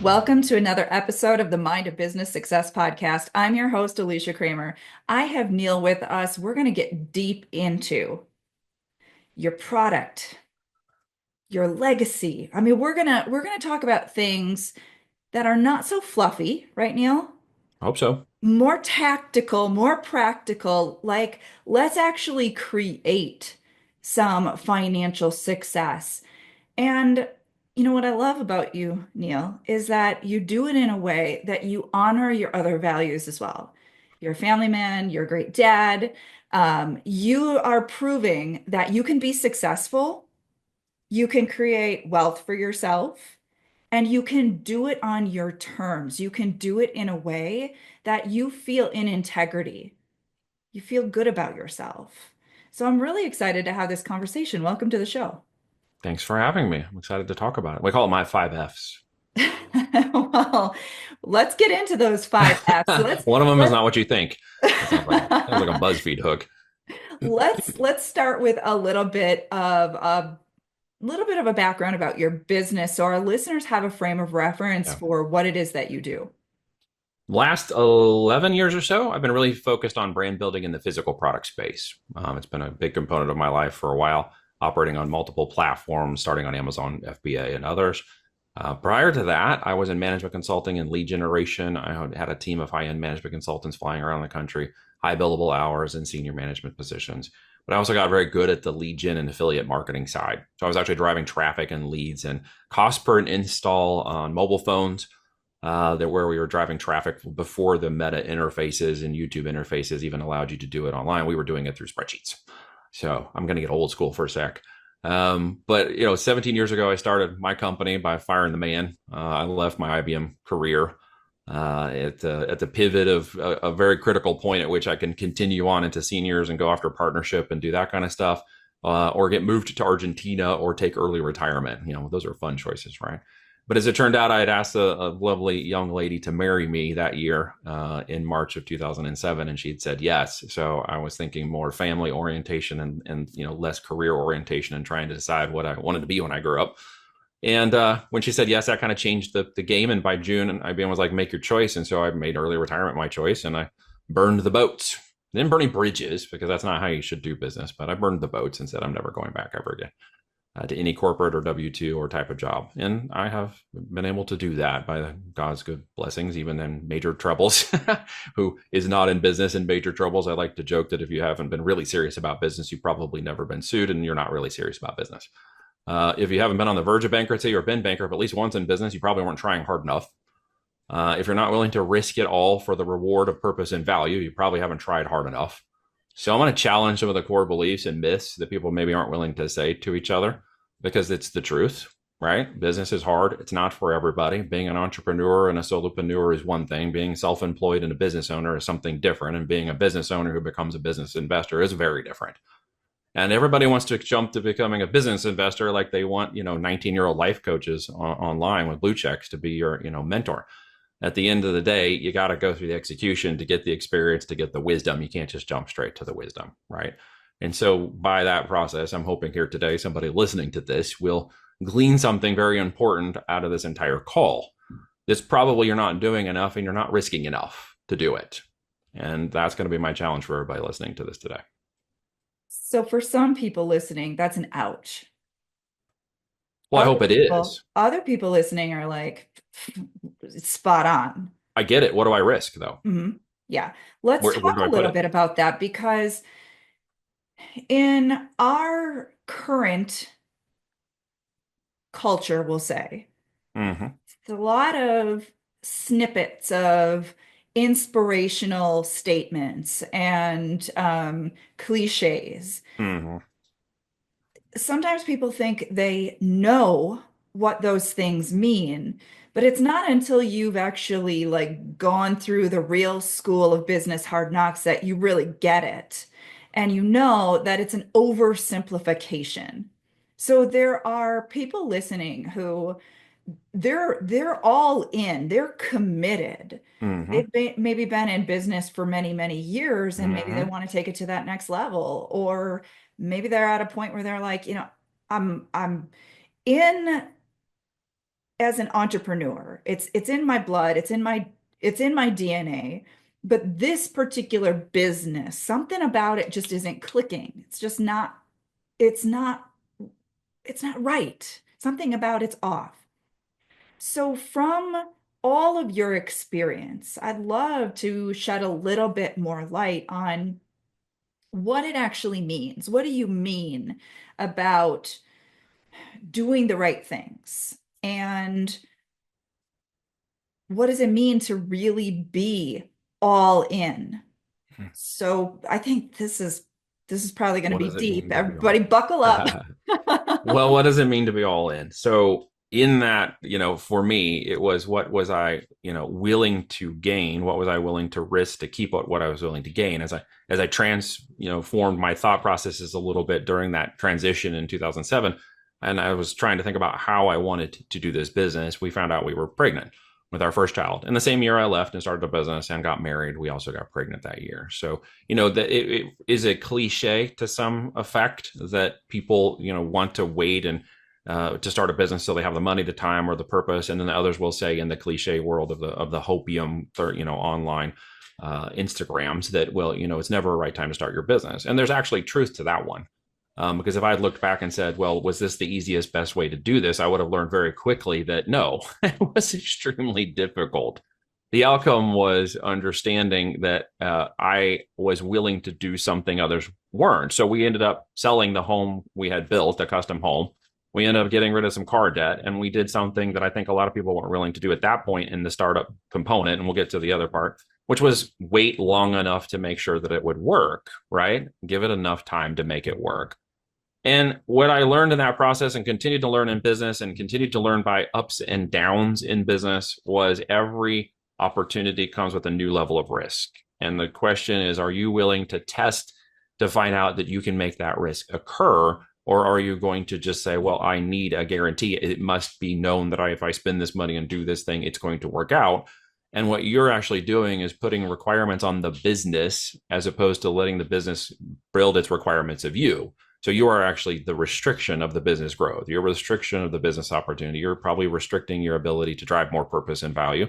Welcome to another episode of the Mind of Business Success podcast. I'm your host, Alicia Cramer. I have Neil with us. We're going to get deep into your product, your legacy. We're gonna talk about things that are not so fluffy, right, Neil? I hope so. More tactical, more practical, like let's actually create some financial success. And you know what I love about you, Neil, is that you do it in a way that you honor your other values as well. You're a family man, you're a great dad. You are proving that you can be successful, you can create wealth for yourself, and you can do it on your terms. You can do it in a way that you feel in integrity. You feel good about yourself. So I'm really excited to have this conversation. Welcome to the show. Thanks for having me. I'm excited to talk about it. We call it my five F's. Well, let's get into those five F's. One of them is Let's not what you think. That sounds like a BuzzFeed hook. let's start with a little bit of a background about your business so our listeners have a frame of reference Yeah. for what it is that you do. Last 11 years or so, I've been really focused on brand building in the physical product space. It's been a big component of my life for a while, operating on multiple platforms, starting on Amazon, FBA, and others. Prior to that, I was in management consulting and lead generation. I had a team of high-end management consultants flying around the country, high billable hours and senior management positions. But I also got very good at the lead gen and affiliate marketing side. So I was actually driving traffic and leads and cost per install on mobile phones. That where we were driving traffic before the meta interfaces and YouTube interfaces even allowed you to do it online. We were doing it through spreadsheets. So I'm going to get old school for a sec. But 17 years ago, I started my company by firing the man. I left my IBM career at the pivot of a very critical point at which I can continue on into seniors and go after partnership and do that kind of stuff, or get moved to Argentina or take early retirement. Those are fun choices, right? But as it turned out, I had asked a lovely young lady to marry me that year in March of 2007, and she had said yes. So I was thinking more family orientation and less career orientation and trying to decide what I wanted to be when I grew up. And when she said yes, that kind of changed the game. And by June, and IBM was like, make your choice. And so I made early retirement my choice, and I burned the boats. I didn't burn any bridges because that's not how you should do business, but I burned the boats and said I'm never going back ever again to any corporate or W-2 or type of job. And I have been able to do that by God's good blessings, even in major troubles. Who is not in business in major troubles? I like to joke that if you haven't been really serious about business, you've probably never been sued and you're not really serious about business. If you haven't been on the verge of bankruptcy or been bankrupt at least once in business, you probably weren't trying hard enough. If you're not willing to risk it all for the reward of purpose and value, you probably haven't tried hard enough. So I'm going to challenge some of the core beliefs and myths that people maybe aren't willing to say to each other because it's the truth, right? Business is hard. It's not for everybody. Being an entrepreneur and a solopreneur is one thing. Being self-employed and a business owner is something different. And being a business owner who becomes a business investor is very different. And everybody wants to jump to becoming a business investor like they want, 19-year-old life coaches online with blue checks to be your, mentor. At the end of the day, you got to go through the execution to get the experience, to get the wisdom. You can't just jump straight to the wisdom, right? And so by that process, I'm hoping here today, somebody listening to this will glean something very important out of this entire call. This probably you're not doing enough and you're not risking enough to do it. And that's going to be my challenge for everybody listening to this today. So for some people listening, that's an ouch. Well, I Other hope it people, is. other people listening are like, it's spot on. I get it. What do I risk though? Yeah. Let's Where talk do a I put little it? bit about that because in our current culture, we'll say, Mm-hmm. it's a lot of snippets of inspirational statements and cliches. Mm-hmm. Sometimes people think they know what those things mean, but it's not until you've actually like gone through the real school of business hard knocks that you really get it. And you know that it's an oversimplification. So there are people listening who they're all in, they're committed. Mm-hmm. Maybe been in business for many, many years, and maybe they Mm-hmm. want to take it to that next level, or maybe they're at a point where they're like, I'm in as an entrepreneur. It's in my blood, it's in my DNA. But this particular business, something about it just isn't clicking. It's not it's not right. Something about it's off. So from all of your experience, I'd love to shed a little bit more light on what it actually means. What do you mean about doing the right things? And what does it mean to really be all in? So I think this is probably going to What be does it deep. mean to be all Everybody buckle up. in? Well, what does it mean to be all in? So in that, for me, it was what was I, willing to gain? What was I willing to risk to keep what I was willing to gain? As I formed my thought processes a little bit during that transition in 2007, and I was trying to think about how I wanted to do this business. We found out we were pregnant with our first child. In the same year I left and started a business and got married, we also got pregnant that year. So, that it is a cliche to some effect that people, want to wait and to start a business so they have the money, the time, or the purpose. And then the others will say in the cliche world of the hopium, online Instagrams that, well, it's never a right time to start your business. And there's actually truth to that one. Because if I had looked back and said, well, was this the easiest, best way to do this? I would have learned very quickly that no, it was extremely difficult. The outcome was understanding that I was willing to do something others weren't. So we ended up selling the home we had built, a custom home. We ended up getting rid of some car debt, and we did something that I think a lot of people weren't willing to do at that point in the startup component. And we'll get to the other part, which was wait long enough to make sure that it would work, right? Give it enough time to make it work. And what I learned in that process and continued to learn in business and continued to learn by ups and downs in business was every opportunity comes with a new level of risk. And the question is, are you willing to test to find out that you can make that risk occur? Or are you going to just say, well, I need a guarantee. It must be known that if I spend this money and do this thing, it's going to work out. And what you're actually doing is putting requirements on the business as opposed to letting the business build its requirements of you. So you are actually the restriction of the business growth. You're a restriction of the business opportunity. You're probably restricting your ability to drive more purpose and value.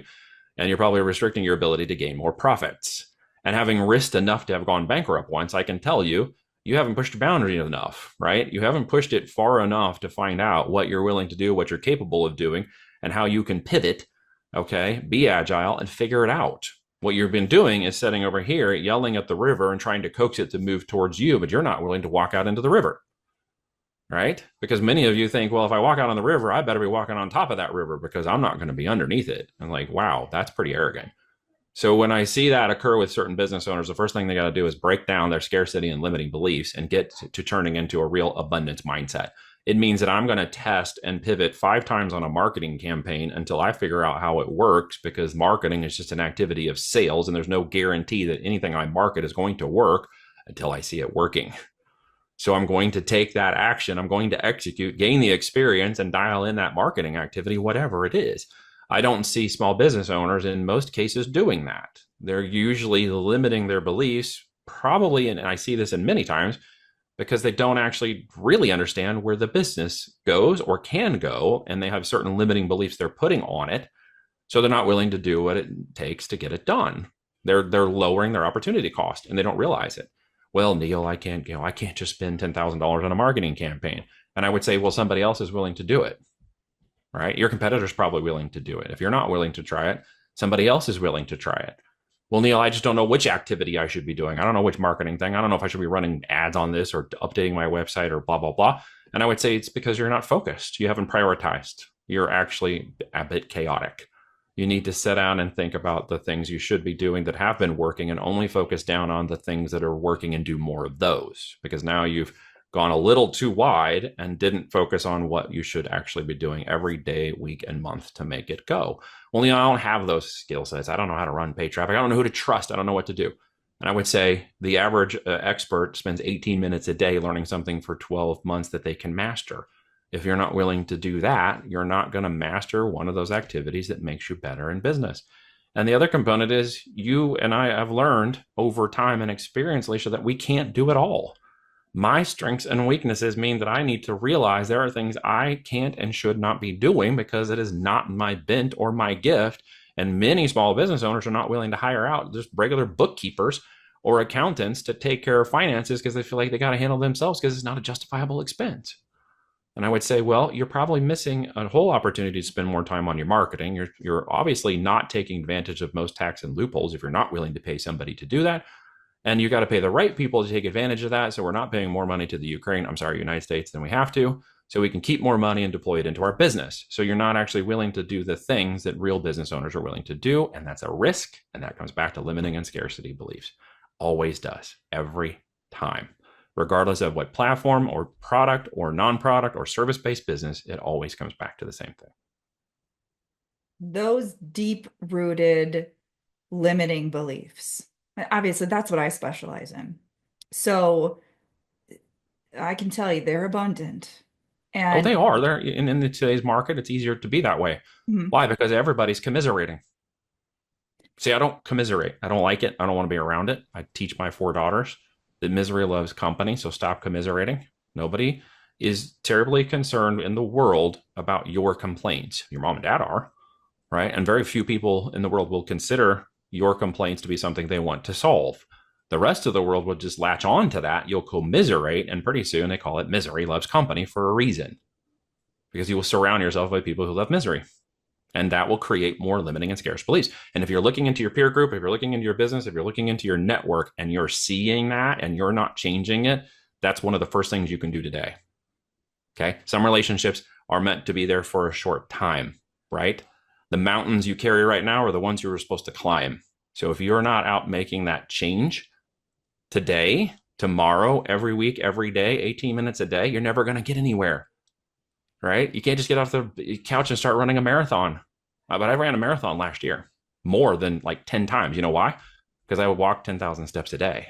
And you're probably restricting your ability to gain more profits. And having risked enough to have gone bankrupt once, I can tell you, you haven't pushed the boundary enough, right? You haven't pushed it far enough to find out what you're willing to do, what you're capable of doing, and how you can pivot, okay? Be agile and figure it out. What you've been doing is sitting over here, yelling at the river and trying to coax it to move towards you, but you're not willing to walk out into the river, right? Because many of you think, well, if I walk out on the river, I better be walking on top of that river because I'm not going to be underneath it. And like, wow, that's pretty arrogant. So when I see that occur with certain business owners, the first thing they got to do is break down their scarcity and limiting beliefs and get to turning into a real abundance mindset. It means that I'm going to test and pivot 5 times on a marketing campaign until I figure out how it works, because marketing is just an activity of sales, and there's no guarantee that anything I market is going to work until I see it working. So I'm going to take that action. I'm going to execute, gain the experience, and dial in that marketing activity, whatever it is. I don't see small business owners in most cases doing that. They're usually limiting their beliefs, probably, and I see this in many times, because they don't actually really understand where the business goes or can go, and they have certain limiting beliefs they're putting on it. So they're not willing to do what it takes to get it done. They're lowering their opportunity cost, and they don't realize it. Well, Neil, I can't just spend $10,000 on a marketing campaign. And I would say, well, somebody else is willing to do it, right? Your competitor's probably willing to do it. If you're not willing to try it, somebody else is willing to try it. Well, Neil, I just don't know which activity I should be doing. I don't know which marketing thing. I don't know if I should be running ads on this or updating my website or blah, blah, blah. And I would say it's because you're not focused. You haven't prioritized. You're actually a bit chaotic. You need to sit down and think about the things you should be doing that have been working and only focus down on the things that are working and do more of those, because now you've gone a little too wide and didn't focus on what you should actually be doing every day, week, and month to make it go. Well, I don't have those skill sets. I don't know how to run paid traffic. I don't know who to trust. I don't know what to do. And I would say the average expert spends 18 minutes a day learning something for 12 months that they can master. If you're not willing to do that, you're not going to master one of those activities that makes you better in business. And the other component is you and I have learned over time and experience, Alicia, that we can't do it all. My strengths and weaknesses mean that I need to realize there are things I can't and should not be doing because it is not my bent or my gift. And many small business owners are not willing to hire out just regular bookkeepers or accountants to take care of finances because they feel like they got to handle themselves because it's not a justifiable expense. And I would say, well, you're probably missing a whole opportunity to spend more time on your marketing. You're obviously not taking advantage of most tax and loopholes if you're not willing to pay somebody to do that. And you got to pay the right people to take advantage of that. So we're not paying more money to the United States than we have to. So we can keep more money and deploy it into our business. So you're not actually willing to do the things that real business owners are willing to do. And that's a risk. And that comes back to limiting and scarcity beliefs. Always does, every time. Regardless of what platform or product or non product or service based business, it always comes back to the same thing. Those deep-rooted limiting beliefs. Obviously, that's what I specialize in. So I can tell you they're abundant. Oh, And they are. They're in today's market, it's easier to be that way. mhm, Why? Because everybody's commiserating. See, I don't commiserate. I don't like it. I don't want to be around it. I teach my four daughters that misery loves company. So stop commiserating. Nobody is terribly concerned in the world about your complaints. Your mom and dad are, right? And very few people in the world will consider your complaints to be something they want to solve. The rest of the world will just latch on to that. You'll commiserate, and pretty soon they call it misery loves company for a reason, because you will surround yourself by people who love misery. And that will create more limiting and scarce beliefs. And if you're looking into your peer group, if you're looking into your business, if you're looking into your network and you're seeing that and you're not changing it, that's one of the first things you can do today. Okay. Some relationships are meant to be there for a short time, right? The mountains you carry right now are the ones you were supposed to climb. So if you're not out making that change today, tomorrow, every week, every day, 18 minutes a day, you're never going to get anywhere, right? You can't just get off the couch and start running a marathon. But I ran a marathon last year, more than like 10 times. You know why? Because I would walk 10,000 steps a day.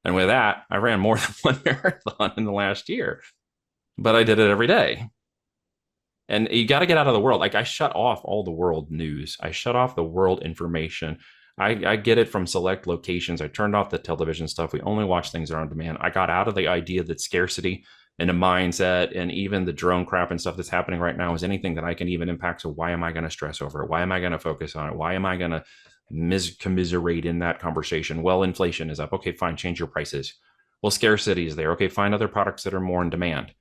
And with that, I ran more than one marathon in the last year, but I did it every day. And you got to get out of the world. Like I shut off all the world news. I shut off the world information. I get it from select locations. I turned off the television stuff. We only watch things that are on demand. I got out of the idea that scarcity and a mindset and even the drone crap and stuff that's happening right now is anything that I can even impact. So why am I going to stress over it? Why am I going to focus on it? Why am I going to commiserate in that conversation? Well, inflation is up. Okay, fine, change your prices. Well, scarcity is there. Okay, find other products that are more in demand.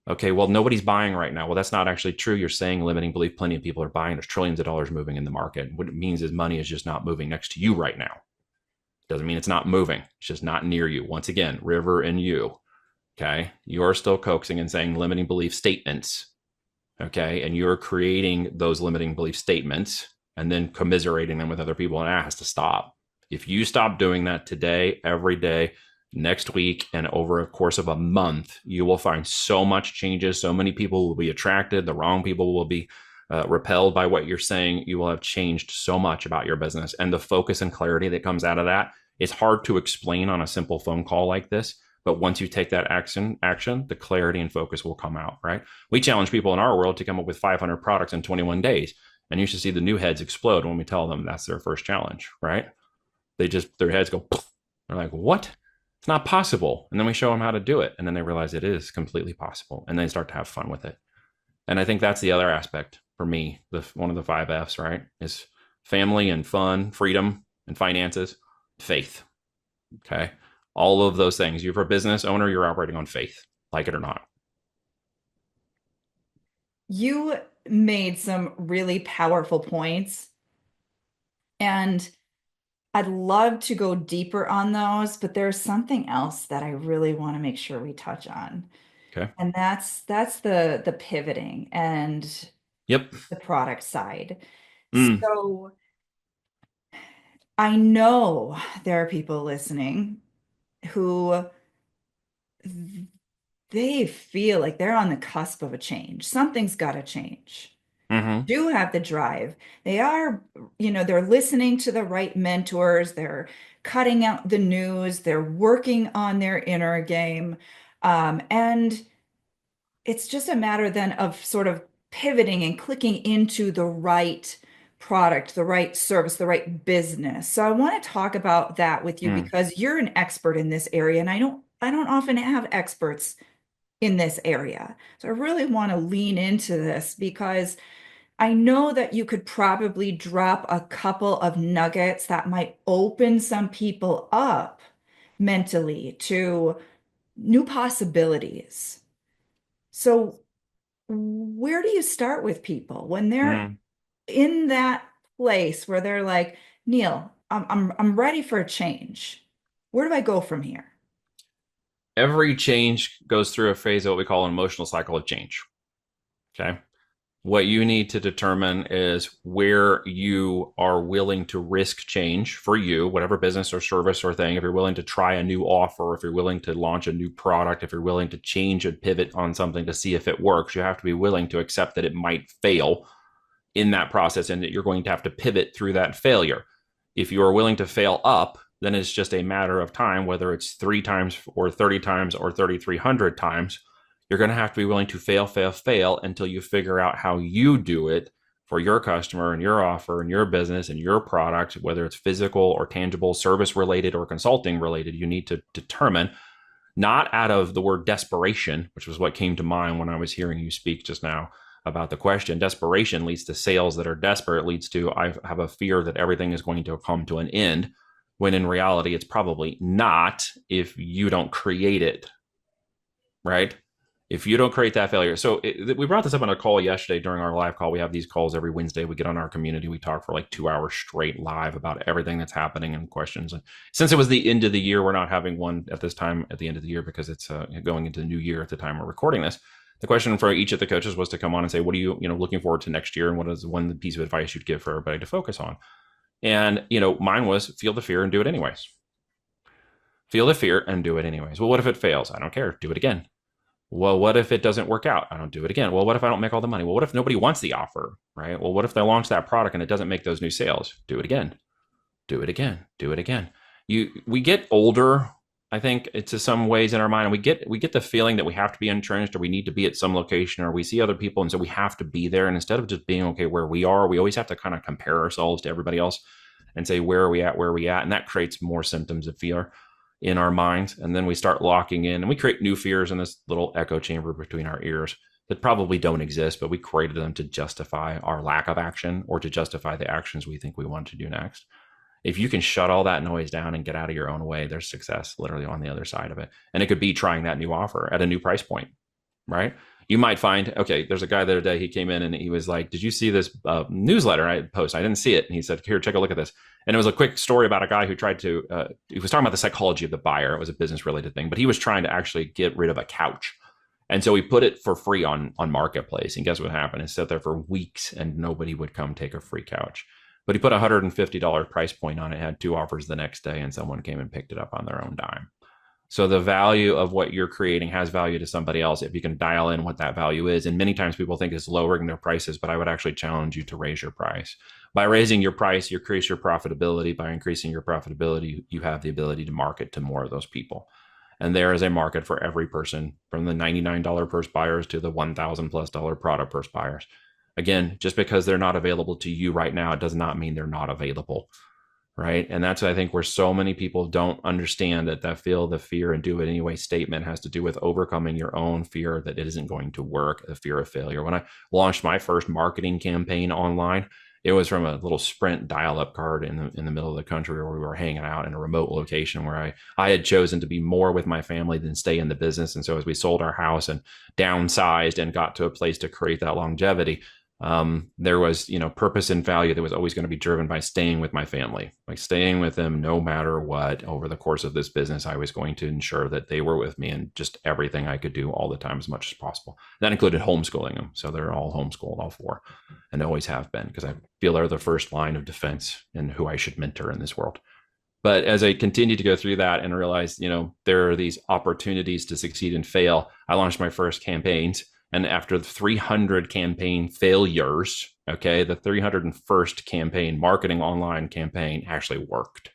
Okay, well, nobody's buying right now. Well, that's not actually true. You're saying limiting belief. Plenty of people are buying. There's trillions of dollars moving in the market. What it means is money is just not moving next to you right now. Doesn't mean it's not moving. It's just not near you. Once again, river and you. Okay, you're still coaxing and saying limiting belief statements. Okay, and you're creating those limiting belief statements and then commiserating them with other people, and that has to stop. If you stop doing that today, every day, next week, and over a course of a month, you will find so much changes. So many people will be attracted. The wrong people will be repelled by what you're saying. You will have changed so much about your business. And the focus and clarity that comes out of that is hard to explain on a simple phone call like this. But once you take that action, the clarity and focus will come out, right? We challenge people in our world to come up with 500 products in 21 days. And you should see the new heads explode when we tell them that's their first challenge, right? Their heads go, they're like, what? It's not possible. And then we show them how to do it. And then they realize it is completely possible. And they start to have fun with it. And I think that's the other aspect for me. One of the 5 F's, right? Is family and fun, freedom and finances, faith. Okay. All of those things. You're a business owner, you're operating on faith, like it or not. you made some really powerful points, and I'd love to go deeper on those, but there's something else that I really want to make sure we touch on. Okay. And that's the pivoting and Yep. the product side. Mm. So I know there are people listening who they feel like they're on the cusp of a change. Something's got to change. Mm-hmm. Do have the drive. They are, they're listening to the right mentors. They're cutting out the news. They're working on their inner game. And it's just a matter then of sort of pivoting and clicking into the right product, the right service, the right business. So I want to talk about that with you Mm. because you're an expert in this area, and I don't I don't often have experts in this area. So I really want to lean into this because I know that you could probably drop a couple of nuggets that might open some people up mentally to new possibilities. So, where do you start with people when they're Mm. in that place where they're like, Neil, I'm ready for a change. Where do I go from here? Every change goes through a phase of what we call an emotional cycle of change. Okay. What you need to determine is where you are willing to risk change for you, whatever business or service or thing. If you're willing to try a new offer, if you're willing to launch a new product, if you're willing to change and pivot on something to see if it works, you have to be willing to accept that it might fail in that process and that you're going to have to pivot through that failure. If you are willing to fail up, then it's just a matter of time, whether it's 3 times or 30 times or 3,300 times. You're going to have to be willing to fail, fail, fail until you figure out how you do it for your customer and your offer and your business and your product, whether it's physical or tangible, service related or consulting related. You need to determine, not out of the word desperation, which was what came to mind when I was hearing you speak just now about the question. Desperation leads to sales that are desperate, leads to I have a fear that everything is going to come to an end, when in reality, it's probably not if you don't create it, right? If you don't create that failure. So we brought this up on a call yesterday during our live call. We have these calls every Wednesday. We get on our community. We talk for like 2 hours straight live about everything that's happening and questions. And since it was the end of the year, we're not having one at this time at the end of the year because it's going into the new year at the time we're recording this. The question for each of the coaches was to come on and say, what are you, looking forward to next year? And what is one piece of advice you'd give for everybody to focus on? And, mine was feel the fear and do it anyways. Feel the fear and do it anyways. Well, what if it fails? I don't care. Do it again. Well, what if it doesn't work out? I don't do it again. Well, what if I don't make all the money? Well, what if nobody wants the offer, right? Well, what if they launch that product and it doesn't make those new sales? Do it again. Do it again. Do it again. We get older, I think, to some ways in our mind, and we get the feeling that we have to be entrenched or we need to be at some location or we see other people and so we have to be there. And instead of just being okay where we are, we always have to kind of compare ourselves to everybody else and say, where are we at? Where are we at? And that creates more symptoms of fear in our minds. And then we start locking in and we create new fears in this little echo chamber between our ears that probably don't exist, but we created them to justify our lack of action or to justify the actions we think we want to do next. If you can shut all that noise down and get out of your own way, there's success literally on the other side of it. And it could be trying that new offer at a new price point, right? You might find, okay, there's a guy the other day, he came in and he was like, did you see this newsletter I post? I didn't see it. And he said, here, take a look at this. And it was a quick story about a guy who tried to, he was talking about the psychology of the buyer. It was a business related thing, but he was trying to actually get rid of a couch. And so he put it for free on Marketplace. And guess what happened? It sat there for weeks and nobody would come take a free couch. But he put a $150 price point on it, had 2 offers the next day, and someone came and picked it up on their own dime. So the value of what you're creating has value to somebody else if you can dial in what that value is. And many times people think it's lowering their prices, but I would actually challenge you to raise your price. By raising your price, you increase your profitability. By increasing your profitability, you have the ability to market to more of those people. And there is a market for every person, from the $99 purse buyers to the $1,000+ product purse buyers. Again, just because they're not available to you right now, it does not mean they're not available. Right. And that's, I think, where so many people don't understand that feel the fear and do it anyway statement has to do with overcoming your own fear that it isn't going to work, the fear of failure. When I launched my first marketing campaign online, it was from a little Sprint dial-up card in the middle of the country where we were hanging out in a remote location where I had chosen to be more with my family than stay in the business. And so as we sold our house and downsized and got to a place to create that longevity, there was, purpose and value that was always going to be driven by staying with my family, like staying with them no matter what. Over the course of this business, I was going to ensure that they were with me and just everything I could do all the time as much as possible. That included homeschooling them. So they're all homeschooled, all 4, and always have been, because I feel they're the first line of defense in who I should mentor in this world. But as I continued to go through that and realized, there are these opportunities to succeed and fail, I launched my first campaigns. And after the 300 campaign failures, okay, the 301st campaign, marketing online campaign, actually worked.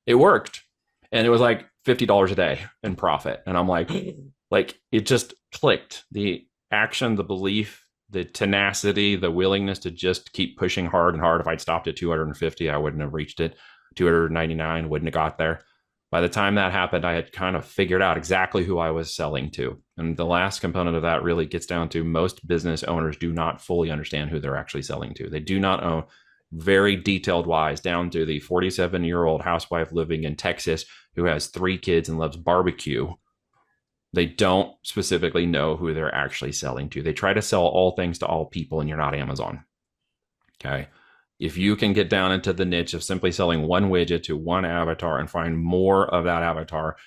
It worked. And it was like $50 a day in profit. And I'm like it just clicked. The action, the belief, the tenacity, the willingness to just keep pushing hard and hard. If I'd stopped at 250, I wouldn't have reached it. 299 wouldn't have got there. By the time that happened, I had kind of figured out exactly who I was selling to. And the last component of that really gets down to most business owners do not fully understand who they're actually selling to. They do not own very detailed wise down to the 47-year-old housewife living in Texas who has 3 kids and loves barbecue. They don't specifically know who they're actually selling to. They try to sell all things to all people, and you're not Amazon. Okay. If you can get down into the niche of simply selling one widget to one avatar and find more of that avatar,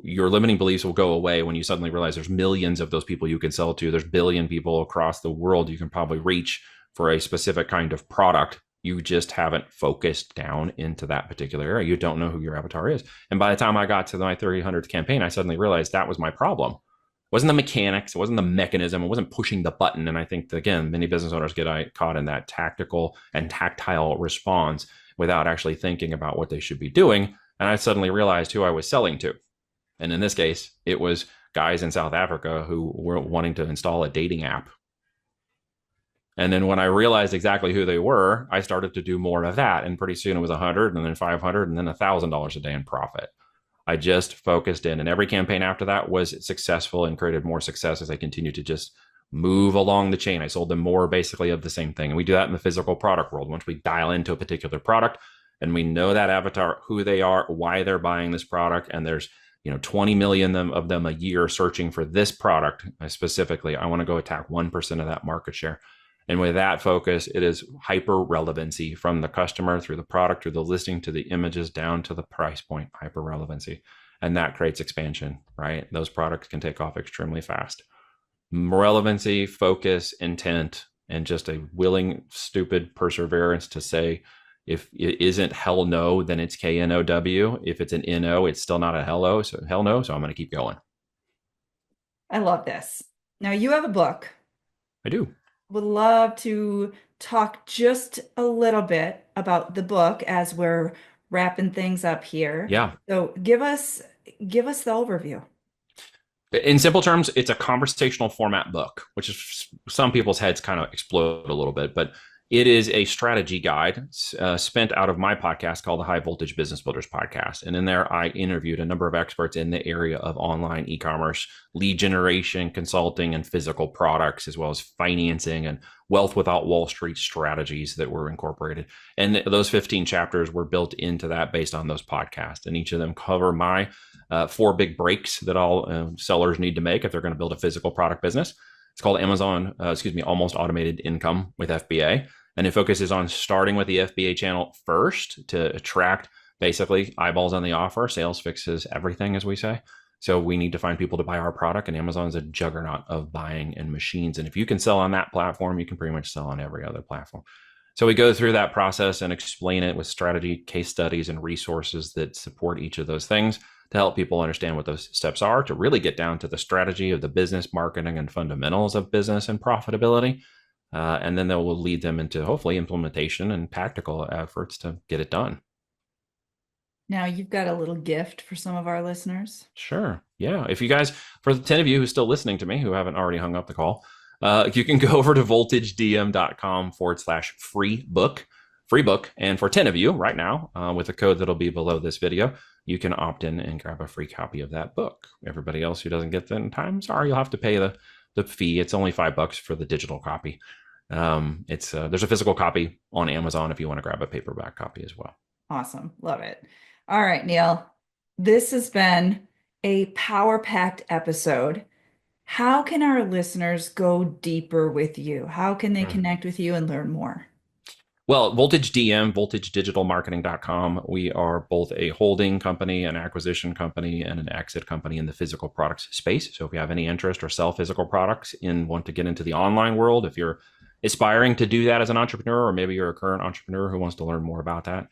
your limiting beliefs will go away when you suddenly realize there's millions of those people you can sell to. There's billion people across the world you can probably reach for a specific kind of product. You just haven't focused down into that particular area. You don't know who your avatar is. And by the time I got to my 300th campaign, I suddenly realized that was my problem. It wasn't the mechanics, it wasn't the mechanism, it wasn't pushing the button. And I think, again, many business owners get caught in that tactical and tactile response without actually thinking about what they should be doing. And I suddenly realized who I was selling to. And in this case, it was guys in South Africa who were wanting to install a dating app. And then when I realized exactly who they were, I started to do more of that. And pretty soon it was 100 and then 500 and then $1,000 a day in profit. I just focused in, and every campaign after that was successful and created more success as I continued to just move along the chain. I sold them more basically of the same thing. And we do that in the physical product world. Once we dial into a particular product and we know that avatar, who they are, why they're buying this product, and there's 20 million of them a year searching for this product specifically, I want to go attack 1% of that market share. And with that focus, it is hyper relevancy from the customer through the product, through the listing, to the images, down to the price point, hyper relevancy. And that creates expansion, right? Those products can take off extremely fast. Relevancy, focus, intent, and just a willing, stupid perseverance to say, if it isn't hell no, then it's KNOW. If it's an NO, it's still not a hello. So hell no. So I'm going to keep going. I love this. Now you have a book. I do. Would love to talk just a little bit about the book as we're wrapping things up here. Yeah. So give us the overview. In simple terms, it's a conversational format book, which is some people's heads kind of explode a little bit, but it is a strategy guide spent out of my podcast called the High Voltage Business Builders Podcast. And in there, I interviewed a number of experts in the area of online e-commerce, lead generation, consulting, and physical products, as well as financing and wealth without Wall Street strategies that were incorporated. And those 15 chapters were built into that based on those podcasts. And each of them cover my 4 big breaks that all sellers need to make if they're going to build a physical product business. It's called Almost Automated Income with FBA. And it focuses on starting with the FBA channel first to attract basically eyeballs on the offer. Sales fixes everything, as we say. So we need to find people to buy our product, and Amazon is a juggernaut of buying and machines. And if you can sell on that platform, you can pretty much sell on every other platform. So we go through that process and explain it with strategy, case studies, and resources that support each of those things to help people understand what those steps are, to really get down to the strategy of the business, marketing, and fundamentals of business and profitability. And then that will lead them into hopefully implementation and tactical efforts to get it done. Now you've got a little gift for some of our listeners. Sure. Yeah. If you guys, for the 10 of you who's still listening to me, who haven't already hung up the call, you can go over to voltagedm.com/free book. And for 10 of you right now, with a code that'll be below this video, you can opt in and grab a free copy of that book. Everybody else who doesn't get that in time, sorry, you'll have to pay the fee. It's only $5 for the digital copy. There's a physical copy on Amazon if you want to grab a paperback copy as well. Awesome. Love it. All right, Neil. This has been a power-packed episode. How can our listeners go deeper with you? How can they connect with you and learn more? Well, Voltage DM, voltagedigitalmarketing.com. We are both a holding company, an acquisition company, and an exit company in the physical products space. So if you have any interest or sell physical products and want to get into the online world, if you're aspiring to do that as an entrepreneur, or maybe you're a current entrepreneur who wants to learn more about that,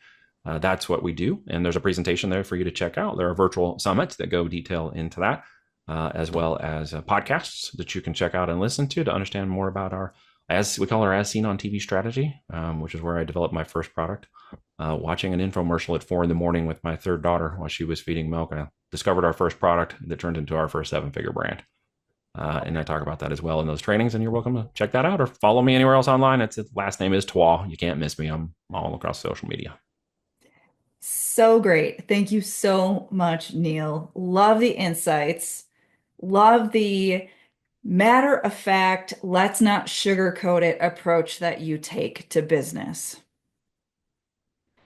that's what we do. And there's a presentation there for you to check out. There are virtual summits that go detail into that, as well as podcasts that you can check out and listen to understand more about our, as we call our as seen on TV strategy, which is where I developed my first product, watching an infomercial at 4 a.m. with my third daughter while she was feeding milk. And I discovered our first product that turned into our first 7-figure brand. And I talk about that as well in those trainings, and you're welcome to check that out or follow me anywhere else online. Last name is Twa. You can't miss me. I'm all across social media. So great. Thank you so much, Neil. Love the insights. Love the matter of fact, let's not sugarcoat it approach that you take to business.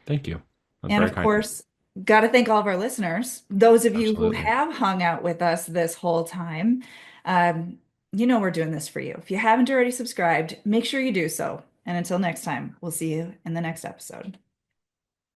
Thank you. That's And very of kind. course, got to thank all of our listeners, those of you who Absolutely. have hung out with us this whole time. Um, you know we're doing this for you. If you haven't already subscribed, make sure you do so. And until next time, we'll see you in the next episode.